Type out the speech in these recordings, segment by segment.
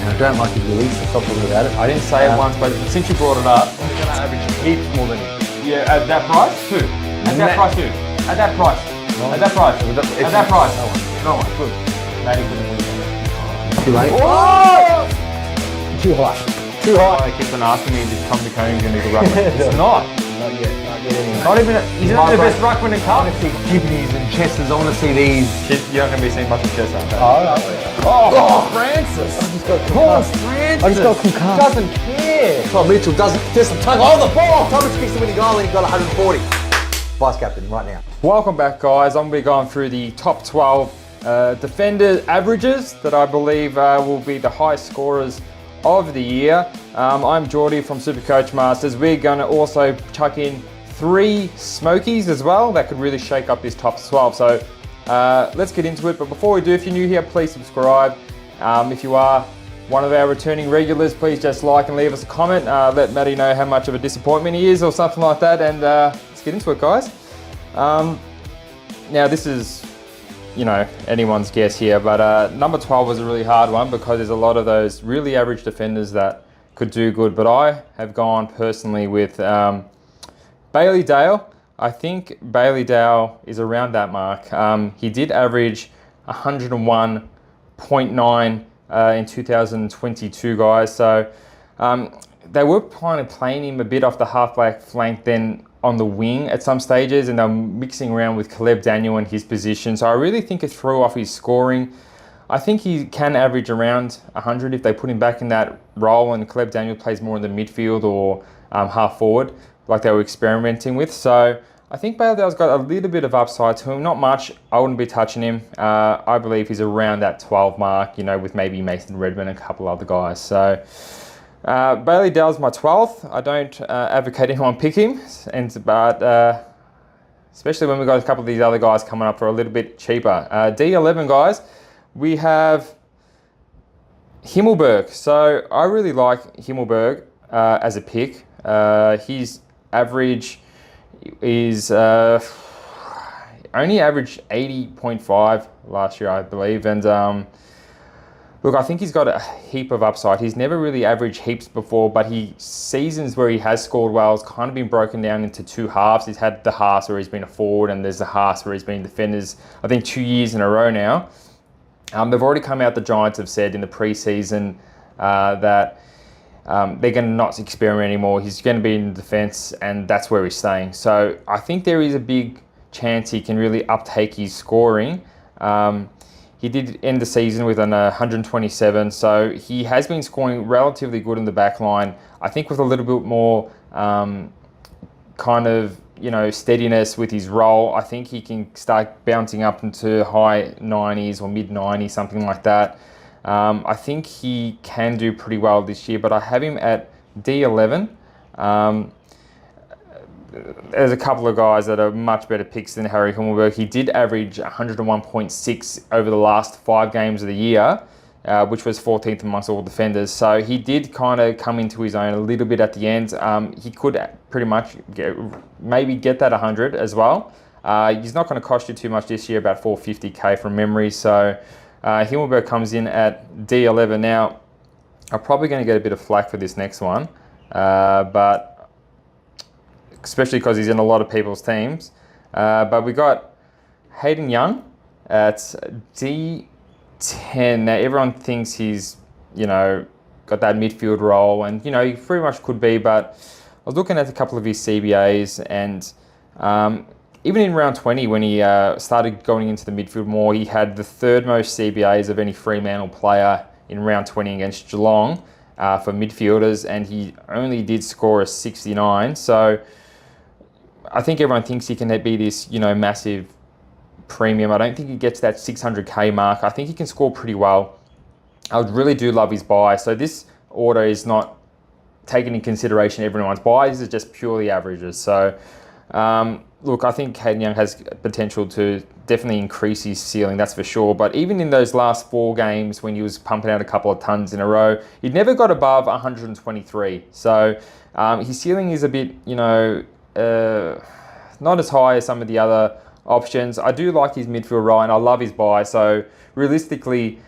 And I don't like his release, so stop talking about it. I didn't say it once, but since you brought it up, I'm going to average heaps more than him. Yeah, at that price? Who? At that price, who? At that price. No. At that price. At that price. No one. Good. Matty for the Too late. Whoa! Too high. I keep on asking me if Tom McComb's going to be the ruckman. It's not. Not yet anyway. Not even. He's not the best ruckman in I cup. want to see kidneys and chesters. I want to see these. You're not going to be seeing much of chest, aren't you? Oh, Francis. I just got concussed. I just got concussed. Doesn't care. Tom Mitchell doesn't tug on the ball. Thomas kicks the winning goal and he got 140. Vice captain right now. Welcome back, guys. I'm going to be going through the top 12 defender averages that I believe will be the highest scorers of the year. I'm Geordie from SuperCoach Masters. We're going to also chuck in 3 Smokies as well that could really shake up this top 12. So let's get into it. But before we do, if you're new here, please subscribe. If you are one of our returning regulars, please just like and leave us a comment. Let Matty know how much of a disappointment he is or something like that. And let's get into it, guys. Now this is, anyone's guess here, but number 12 was a really hard one because there's a lot of those really average defenders that could do good. But I have gone personally with Bailey Dale. I think Bailey Dale is around that mark. He did average 101.9 in 2022, guys. So they were kind of playing him a bit off the halfback flank, then on the wing at some stages, and they're mixing around with Caleb Daniel in his position. So I really think it threw off his scoring. I think he can average around 100 if they put him back in that role and Caleb Daniel plays more in the midfield or half forward like they were experimenting with. So I think Baildale's got a little bit of upside to him, not much. I wouldn't be touching him. I believe he's around that 12 mark, with maybe Mason Redmond and a couple other guys. So Bailey Dale's my 12th. I don't advocate anyone pick him, but especially when we've got a couple of these other guys coming up for a little bit cheaper. D11, guys, we have Himmelberg. So I really like Himmelberg as a pick. His average is only averaged 80.5 last year, I believe. And look, I think he's got a heap of upside. He's never really averaged heaps before, but seasons where he has scored well has kind of been broken down into 2 halves. He's had the halves where he's been a forward, and there's the halves where he's been defenders, I think 2 years in a row now. They've already come out, the Giants have said in the preseason that they're going to not experiment anymore. He's going to be in defence, and that's where he's staying. So I think there is a big chance he can really uptake his scoring. He did end the season with an 127, so he has been scoring relatively good in the back line. I think with a little bit more steadiness with his role, I think he can start bouncing up into high 90s or mid 90s, something like that. I think he can do pretty well this year, but I have him at D11. There's a couple of guys that are much better picks than Harry Himmelberg. He did average 101.6 over the last 5 games of the year, which was 14th amongst all defenders. So he did kind of come into his own a little bit at the end. He could pretty much maybe get that 100 as well. He's not going to cost you too much this year, about 450k from memory. So Himmelberg comes in at D11. Now, I'm probably going to get a bit of flack for this next one, but especially because he's in a lot of people's teams. But we got Hayden Young at D10. Now, everyone thinks he's, got that midfield role, and, he pretty much could be, but I was looking at a couple of his CBAs, and even in round 20, when he started going into the midfield more, he had the 3rd most CBAs of any Fremantle player in round 20 against Geelong for midfielders, and he only did score a 69. So I think everyone thinks he can be this, massive premium. I don't think he gets that 600k mark. I think he can score pretty well. I really do love his buy. So this order is not taking into consideration everyone's buys. It's just purely averages. So look, I think Hayden Young has potential to definitely increase his ceiling, that's for sure. But even in those last 4 games when he was pumping out a couple of tons in a row, he'd never got above 123. So his ceiling is a bit, not as high as some of the other options. I do like his midfield role, and I love his buy. So realistically,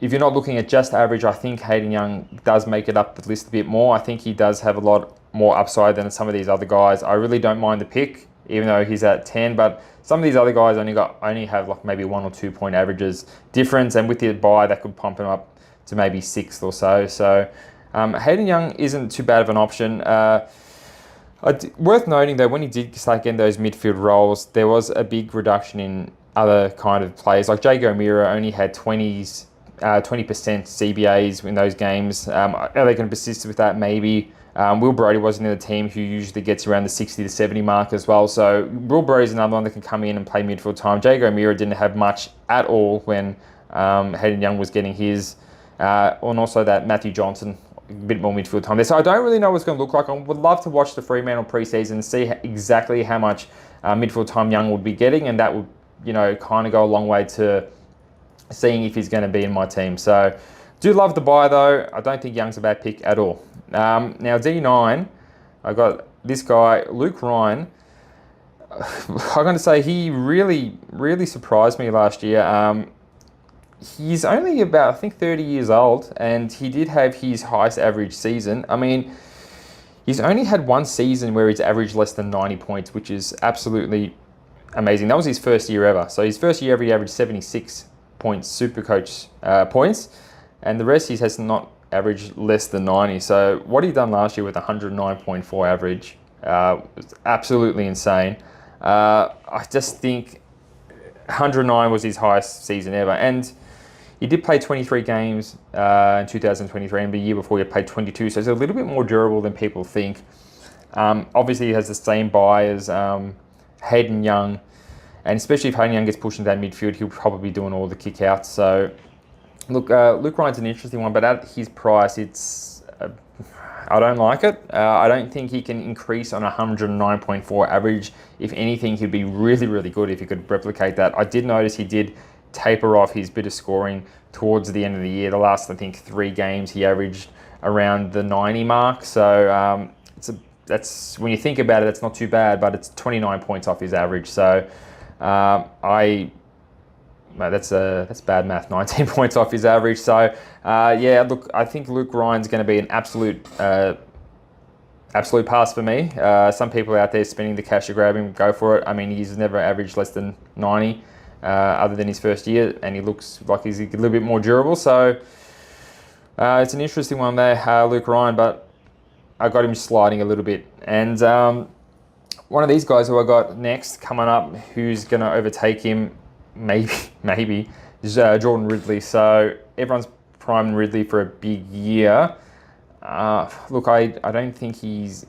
if you're not looking at just average, I think Hayden Young does make it up the list a bit more. I think he does have a lot more upside than some of these other guys. I really don't mind the pick, even though he's at 10, but some of these other guys only have like maybe 1 or 2 point averages difference, and with the bye, that could pump him up to maybe 6th or so. So Hayden Young isn't too bad of an option. Worth noting though, when he did start getting those midfield roles, there was a big reduction in other kind of players. Like Jago O'Meara only had 20% CBAs in those games. Are they going to persist with that? Maybe. Will Brodie wasn't in the team, who usually gets around the 60 to 70 mark as well. So Will Brodie's another one that can come in and play midfield time. Jago O'Meara didn't have much at all when Hayden Young was getting his. And also that Matthew Johnson, a bit more midfield time there. So I don't really know what it's going to look like. I would love to watch the Fremantle preseason and see exactly how much midfield time Young would be getting, and that would, kind of go a long way to seeing if he's going to be in my team. So do love the buy though. I don't think Young's a bad pick at all. Now D9, I got this guy, Luke Ryan. I'm going to say he really, really surprised me last year. He's only about, I think, 30 years old, and he did have his highest average season. I mean, he's only had one season where he's averaged less than 90 points, which is absolutely amazing. That was his first year ever. So his first year ever, he averaged 76 points, SuperCoach points, and the rest he has not averaged less than 90. So what he done last year with 109.4 average was absolutely insane. I just think 109 was his highest season ever, and he did play 23 games in 2023, and the year before he played 22, so it's a little bit more durable than people think. Obviously, he has the same buy as Hayden Young, and especially if Hayden Young gets pushed into that midfield, he'll probably be doing all the kick-outs. So, look, Luke Ryan's an interesting one, but at his price, I don't like it. I don't think he can increase on 109.4 average. If anything, he'd be really, really good if he could replicate that. I did notice he did taper off his bit of scoring towards the end of the year. The last, I think, 3 games, he averaged around the 90 mark. So that's when you think about it, that's not too bad, but it's 29 points off his average. So that's bad math. 19 points off his average. So yeah, look, I think Luke Ryan's going to be an absolute pass for me. Some people out there spending the cash to grab him, go for it. I mean, he's never averaged less than 90 other than his first year, and he looks like he's a little bit more durable. So it's an interesting one there, Luke Ryan, but I got him sliding a little bit. And one of these guys who I got next coming up, who's going to overtake him, maybe, is Jordan Ridley. So everyone's priming Ridley for a big year. Look, I don't think he's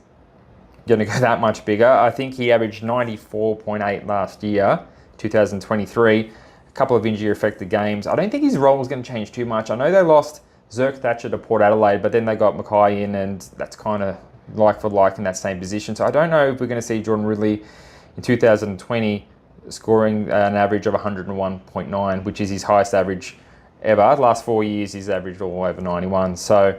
going to go that much bigger. I think he averaged 94.8 last year, 2023. A couple of injury-affected games. I don't think his role is going to change too much. I know they lost Zerk Thatcher to Port Adelaide, but then they got Mackay in, and that's kind of like for like in that same position. So I don't know if we're going to see Jordan Ridley in 2020 scoring an average of 101.9, which is his highest average ever. The last 4 years, he's averaged all over 91. So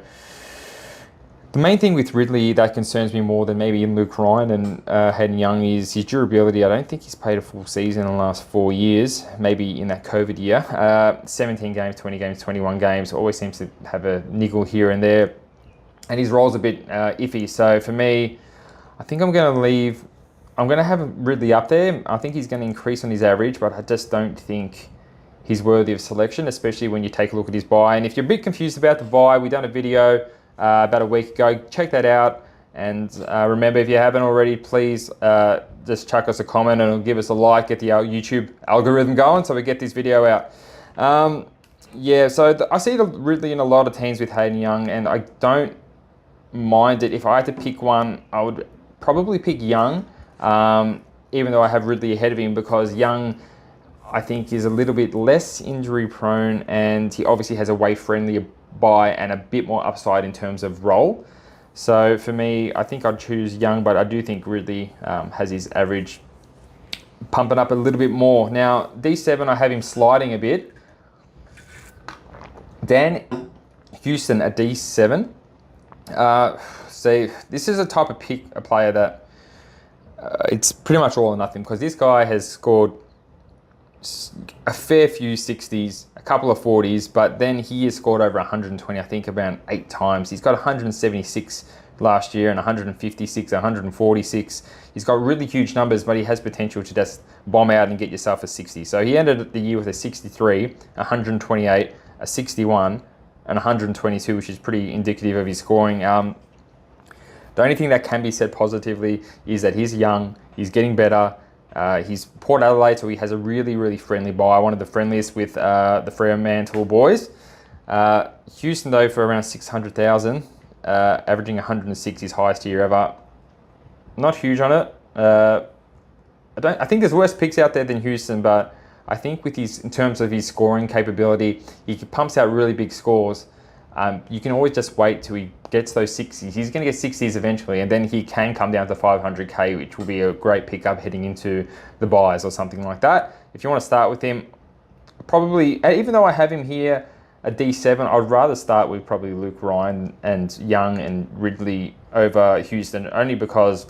the main thing with Ridley that concerns me more than maybe Luke Ryan and Hayden Young is his durability. I don't think he's played a full season in the last 4 years, maybe in that COVID year. 17 games, 20 games, 21 games, always seems to have a niggle here and there. And his role's a bit iffy. So for me, I think I'm going to have Ridley up there. I think he's going to increase on his average, but I just don't think he's worthy of selection, especially when you take a look at his buy. And if you're a bit confused about the buy, we've done a video about a week ago. Check that out. And remember, if you haven't already, please just chuck us a comment and give us a like, get the YouTube algorithm going so we get this video out. Yeah, so I see Ridley in a lot of teams with Hayden Young, and I don't mind it. If I had to pick one, I would probably pick Young, even though I have Ridley ahead of him, because Young, I think, is a little bit less injury prone, and he obviously has a way friendlier buy and a bit more upside in terms of role. So for me, I think I'd choose Young, but I do think Ridley has his average pumping up a little bit more. Now, D7, I have him sliding a bit. Dan Houston at D7. So this is a type of a player that it's pretty much all or nothing, because this guy has scored a fair few 60s, a couple of 40s, but then he has scored over 120, I think around 8 times. He's got 176 last year and 156, 146. He's got really huge numbers, but he has potential to just bomb out and get yourself a 60. So he ended the year with a 63, 128, a 61, and 122, which is pretty indicative of his scoring. The only thing that can be said positively is that he's young, he's getting better. He's Port Adelaide, so he has a really, really friendly bye, one of the friendliest with the Fremantle boys. Houston, though, for around 600,000, averaging 106, his highest year ever. Not huge on it. I think there's worse picks out there than Houston, but I think with in terms of his scoring capability, he pumps out really big scores. You can always just wait till he gets those 60s. He's going to get 60s eventually, and then he can come down to 500k, which will be a great pickup heading into the buys or something like that. If you want to start with him, probably, even though I have him here a D7, I'd rather start with probably Luke Ryan and Young and Ridley over Houston, only because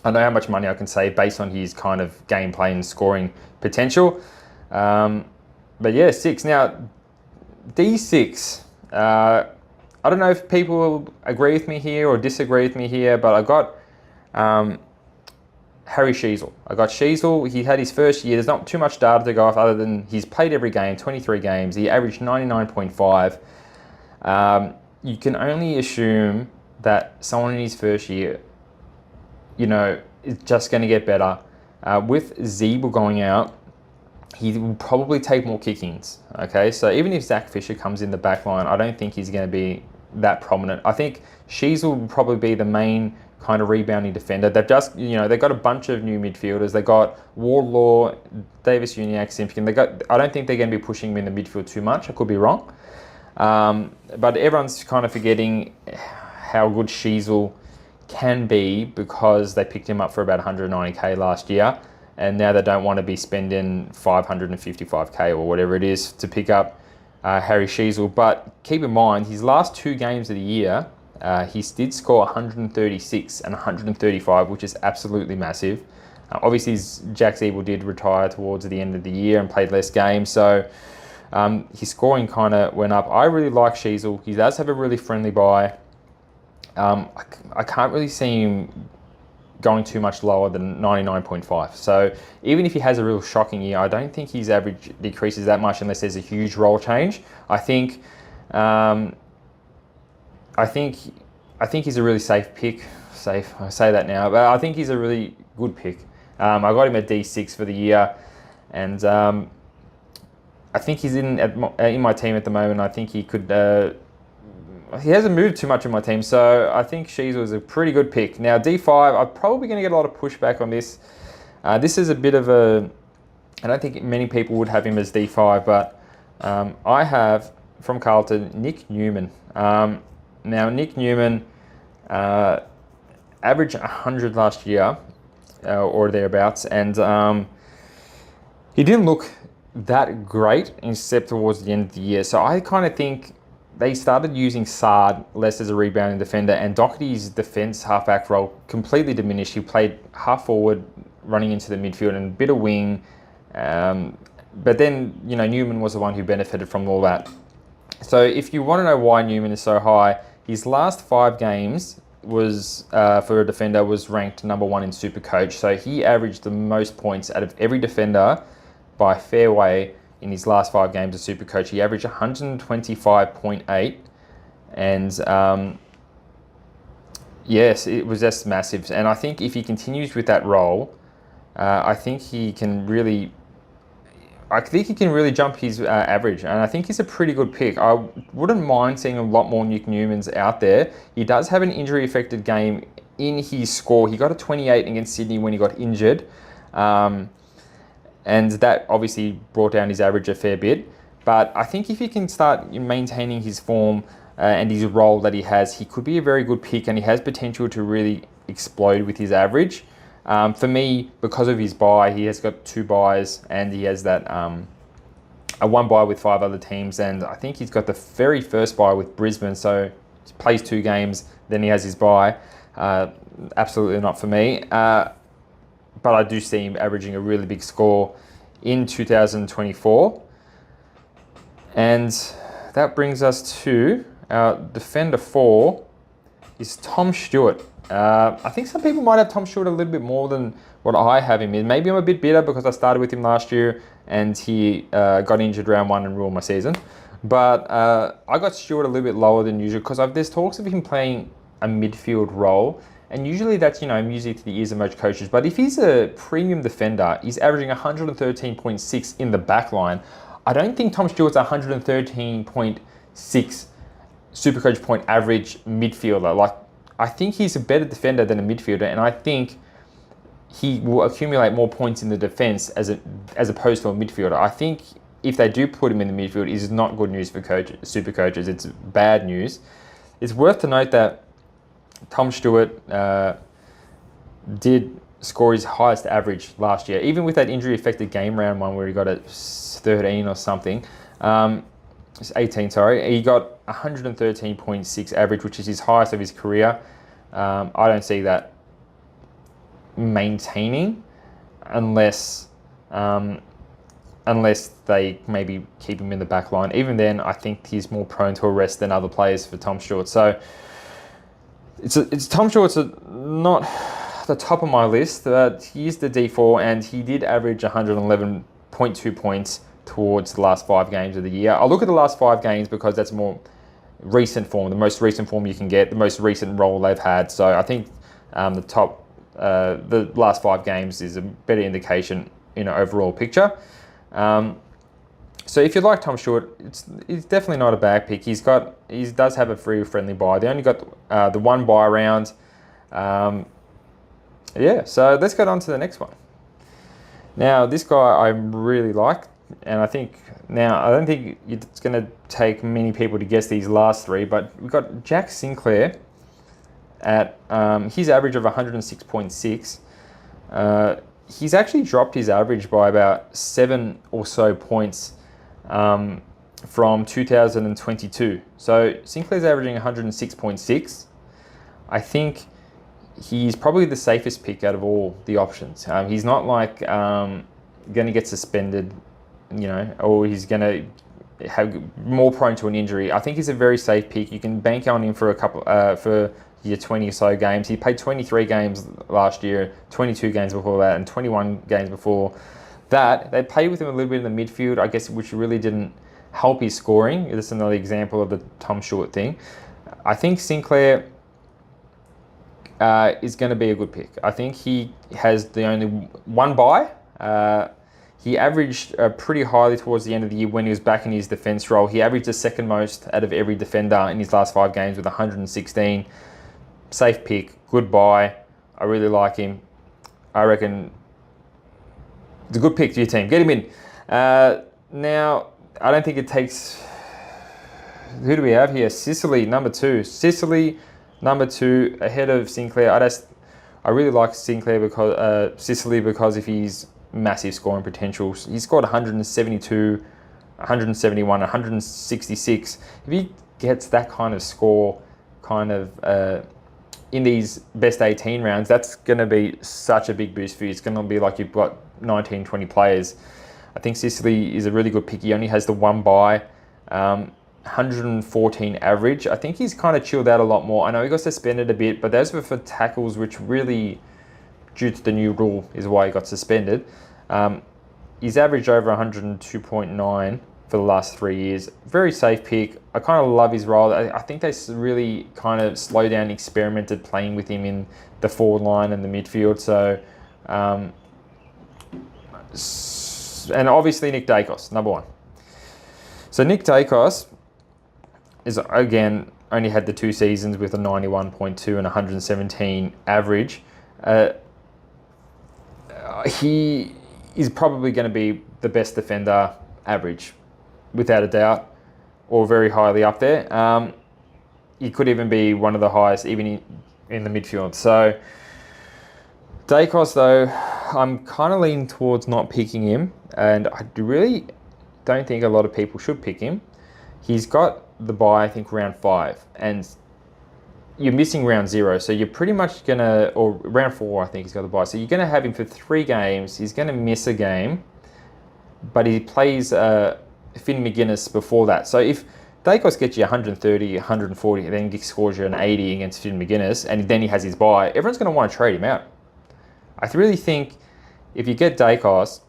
I know how much money I can save based on his kind of gameplay and scoring potential. But yeah, 6. Now, D6. I don't know if people will agree with me here or disagree with me here, but I got Harry Sheezel. I got Sheezel. He had his first year. There's not too much data to go off other than he's played every game, 23 games. He averaged 99.5. You can only assume that someone in his first year, is just going to get better. With Zeeble going out, he will probably take more kick-ins, okay? So even if Zach Fisher comes in the back line, I don't think he's going to be that prominent. I think Sheezel will probably be the main kind of rebounding defender. They've just, they've got a bunch of new midfielders. They've got Wardlaw, Davis Uniacke, Simpkin. I don't think they're going to be pushing him in the midfield too much. I could be wrong. But everyone's kind of forgetting how good Sheezel can be because they picked him up for about 190k last year. And now they don't want to be spending 555k or whatever it is to pick up Harry Sheezel. But keep in mind, his last 2 games of the year, he did score 136 and 135, which is absolutely massive. Obviously, Jack Zeeble did retire towards the end of the year and played less games, so his scoring kind of went up. I really like Sheezel. He does have a really friendly bye. I can't really see him going too much lower than 99.5. So even if he has a real shocking year, I don't think his average decreases that much unless there's a huge role change. I think he's a really safe pick. Safe, I say that now, but I think he's a really good pick. I got him at D6 for the year, and I think he's in my team at the moment. I think he could. He hasn't moved too much in my team, so I think Sheezel is a pretty good pick. Now, D5, I'm probably going to get a lot of pushback on this. This is a bit of a... I don't think many people would have him as D5, but I have, from Carlton, Nick Newman. Now, Nick Newman averaged 100 last year, or thereabouts, and he didn't look that great, except towards the end of the year. So I kind of think they started using Sard less as a rebounding defender, and Doherty's defence halfback role completely diminished. He played half forward, running into the midfield, and a bit of wing. But then, Newman was the one who benefited from all that. So if you want to know why Newman is so high, his last 5 games was for a defender was ranked number 1 in SuperCoach. So he averaged the most points out of every defender by fair way. In his last 5 games of SuperCoach, he averaged 125.8, and yes, it was just massive. And I think if he continues with that role, I think he can really jump his average, and I think he's a pretty good pick. I wouldn't mind seeing a lot more Nick Newmans out there. He does have an injury-affected game in his score. He got a 28 against Sydney when he got injured. And that obviously brought down his average a fair bit. But I think if he can start maintaining his form and his role that he has, he could be a very good pick, and he has potential to really explode with his average. For me, because of his bye, he has got 2 byes, and he has that a 1 bye with 5 other teams, and I think he's got the very first bye with Brisbane, so he plays 2 games, then he has his bye. Absolutely not for me. But I do see him averaging a really big score in 2024. And that brings us to our defender 4 is Tom Stewart. I think some people might have Tom Stewart a little bit more than what I have him in. Maybe I'm a bit bitter because I started with him last year and he got injured round 1 and ruined my season. But I got Stewart a little bit lower than usual because there's talks of him playing a midfield role. And usually that's, music to the ears of most coaches. But if he's a premium defender, he's averaging 113.6 in the backline. I don't think Tom Stewart's 113.6 SuperCoach point average midfielder. Like, I think he's a better defender than a midfielder, and I think he will accumulate more points in the defense as opposed to a midfielder. I think if they do put him in the midfield, it is not good news for super coaches. It's bad news. It's worth to note that Tom Stewart did score his highest average last year, even with that injury-affected game round 1 where he got a 13 or something. 18, sorry. He got 113.6 average, which is his highest of his career. I don't see that maintaining unless they maybe keep him in the back line. Even then, I think he's more prone to arrest than other players for Tom Stewart. So it's Tom Stewart's not the top of my list. He is the D4, and he did average 111.2 points towards the last 5 games of the year. I'll look at the last 5 games because that's more recent form, the most recent form you can get, the most recent role they've had. So I think the last 5 games is a better indication in an overall picture. So if you like Tom Stewart, it's definitely not a bad pick. He does have a free friendly buy. They only got the 1 buy round. So let's go on to the next one. Now, this guy I really like, and I don't think it's going to take many people to guess these last 3, but we've got Jack Sinclair at his average of 106.6. He's actually dropped his average by about 7 or so points from 2022. So Sinclair's averaging 106.6. I think he's probably the safest pick out of all the options. He's not like going to get suspended, or he's going to have more prone to an injury. I think he's a very safe pick. You can bank on him for a couple for your 20 or so games. He played 23 games last year, 22 games before that, and 21 games before that. They played with him a little bit in the midfield, I guess, which really didn't help his scoring. This is another example of the Tom Stewart thing. I think Sinclair is going to be a good pick. I think he has the only 1 buy. He averaged pretty highly towards the end of the year when he was back in his defense role. He averaged the second most out of every defender in his last 5 games with 116. Safe pick, good buy. I really like him. I reckon it's a good pick for your team. Get him in. Now, I don't think it takes... Who do we have here? Sicily, number 2. Sicily, number 2, ahead of Sinclair. I really like Sinclair because Sicily because of his massive scoring potential. He scored 172, 171, 166. If he gets that kind of score, in these best 18 rounds, that's going to be such a big boost for you. It's going to be like you've got 19, 20 players. I think Sicily is a really good pick. He only has the 1 buy, 114 average. I think he's kind of chilled out a lot more. I know he got suspended a bit, but those were for tackles, which really, due to the new rule, is why he got suspended. He's averaged over 102.9 for the last 3 years. Very safe pick. I kind of love his role. I think they really kind of slowed down and experimented playing with him in the forward line and the midfield. So, and obviously Nick Daicos, number 1. So Nick Daicos is, again, only had the 2 seasons with a 91.2 and 117 average. He is probably going to be the best defender average, without a doubt, or very highly up there. He could even be one of the highest, even in the midfield. So Daicos, though, I'm kind of leaning towards not picking him, and I really don't think a lot of people should pick him. He's got the bye, I think, round 5, and you're missing round 0, so you're pretty much gonna, or round 4, I think he's got the bye. So you're gonna have him for 3 games. He's gonna miss a game, but he plays Finn McGuinness before that. So if Daicos gets you 130, 140, and then he scores you an 80 against Finn McGuinness, and then he has his bye, everyone's going to want to trade him out. I really think if you get Daicos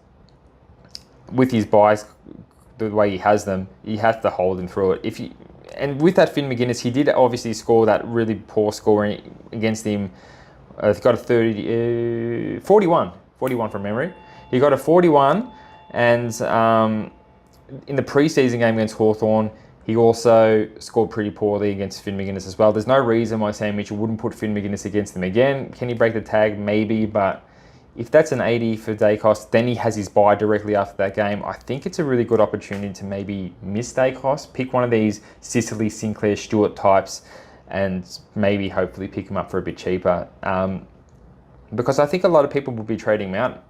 with his buys the way he has them, you have to hold him through it. And with that Finn McGuinness, he did obviously score that really poor score against him. He got a 41 from memory. He got a 41, and in the preseason game against Hawthorn, he also scored pretty poorly against Finn McGuinness as well. There's no reason why Sam Mitchell wouldn't put Finn McGuinness against him again. Can he break the tag? Maybe, but if that's an 80 for Daicos, then he has his bye directly after that game. I think it's a really good opportunity to maybe miss Daicos, pick one of these Sicily, Sinclair, Stewart types, and maybe hopefully pick him up for a bit cheaper. Because I think a lot of people will be trading him out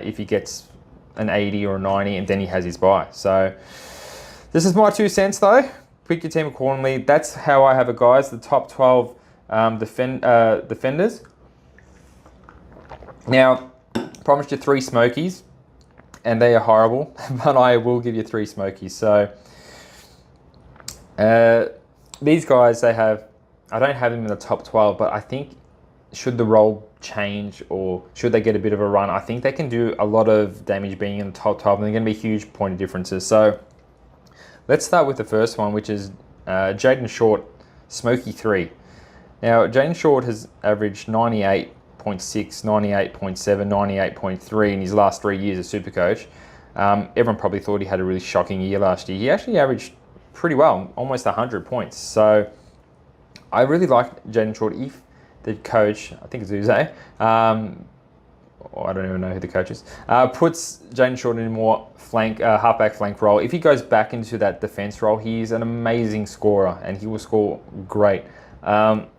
if he gets an 80 or a 90 and then he has his bye. So this is my 2 cents though. Pick your team accordingly. That's how I have it, guys. The top 12 defenders. Now, promised you 3 Smokies, and they are horrible, but I will give you 3 Smokies. So, these guys, I don't have them in the top 12, but I think should the role change or should they get a bit of a run, I think they can do a lot of damage being in the top 12, and they're going to be huge point of differences. So, let's start with the first one, which is Jaden Short, Smoky 3. Now, Jaden Short has averaged 98.6, 98.7, 98.3 in his last 3 years as Supercoach. Everyone probably thought he had a really shocking year last year. He actually averaged pretty well, almost 100 points. So I really like Jaden Short. If the coach, I think it's Uze, I don't even know who the coach is, puts Jaden Short in a more halfback flank role. If he goes back into that defense role, he's an amazing scorer and he will score great.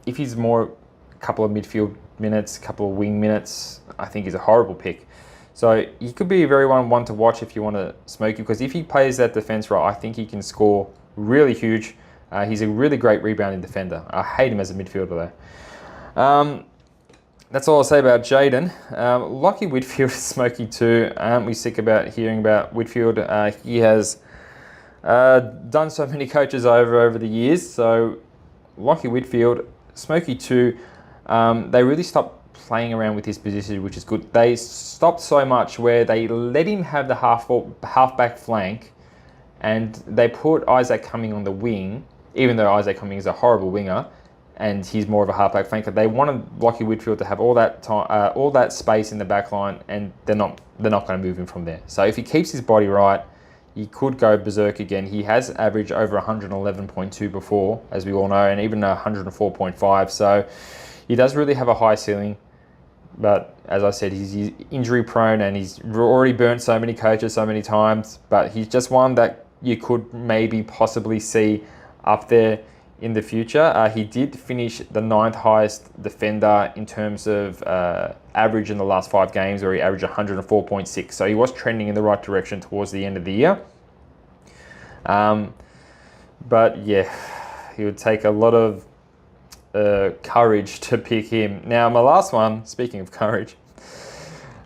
If he's more a couple of midfield minutes, a couple of wing minutes, I think he's a horrible pick. So he could be a very one to watch if you want to smoke him, because if he plays that defense role, I think he can score really huge. He's a really great rebounding defender. I hate him as a midfielder though. That's all I'll say about Jaden. Lockie Whitfield is Smoky too. Aren't we sick about hearing about Whitfield? He has done so many coaches over the years. So Lockie Whitfield, Smoky too. They really stopped playing around with his position, which is good. They stopped so much where they let him have the halfback flank, and they put Isaac Cumming on the wing, even though Isaac Cumming is a horrible winger, and he's more of a halfback flanker. They wanted Lockie Whitfield to have all that space in the back line, and they're not going to move him from there. So if he keeps his body right, he could go berserk again. He has averaged over 111.2 before, as we all know, and even 104.5. So he does really have a high ceiling. But as I said, he's injury prone and he's already burnt so many coaches so many times. But he's just one that you could maybe possibly see up there in the future. He did finish the 9th highest defender in terms of average in the last 5 games, where he averaged 104.6. So he was trending in the right direction towards the end of the year. But yeah, he would take a lot of courage to pick him. Now, my last one, speaking of courage,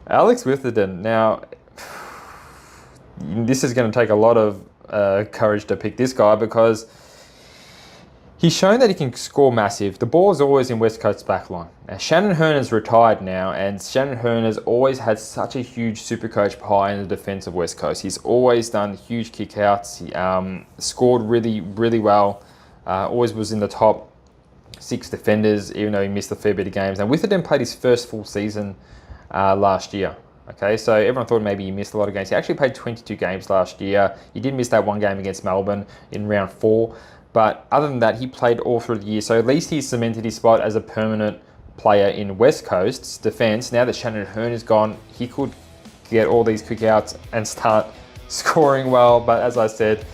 Alex Witherden. Now, this is going to take a lot of courage to pick this guy, because he's shown that he can score massive. The ball is always in West Coast's backline. Now, Shannon Hearner's retired now, and Shannon Hearner's always had such a huge Supercoach pie in the defence of West Coast. He's always done huge kickouts. He scored really, really well. Always was in the top 6 defenders, even though he missed a fair bit of games. And Witherden played his first full season last year. Okay, so everyone thought maybe he missed a lot of games. He actually played 22 games last year. He did miss that one game against Melbourne in round 4. But other than that, he played all through the year. So at least he's cemented his spot as a permanent player in West Coast's defence. Now that Shannon Hearner's gone, he could get all these kickouts and start scoring well. But as I said,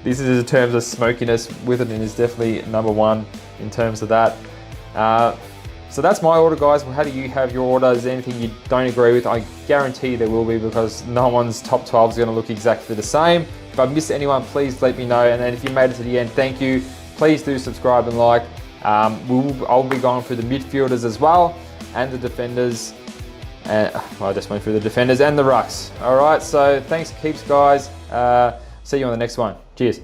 this is in terms of smokiness. Witherden is definitely number 1 in terms of that. So that's my order, guys. Well, how do you have your order? Is there anything you don't agree with? I guarantee there will be, because no one's top 12 is going to look exactly the same. If I missed anyone, please let me know. And then if you made it to the end, thank you. Please do subscribe and like. I'll be going through the midfielders as well, and the defenders. I just went through the defenders and the rucks. All right, so thanks heaps, guys. See you on the next one. Cheers.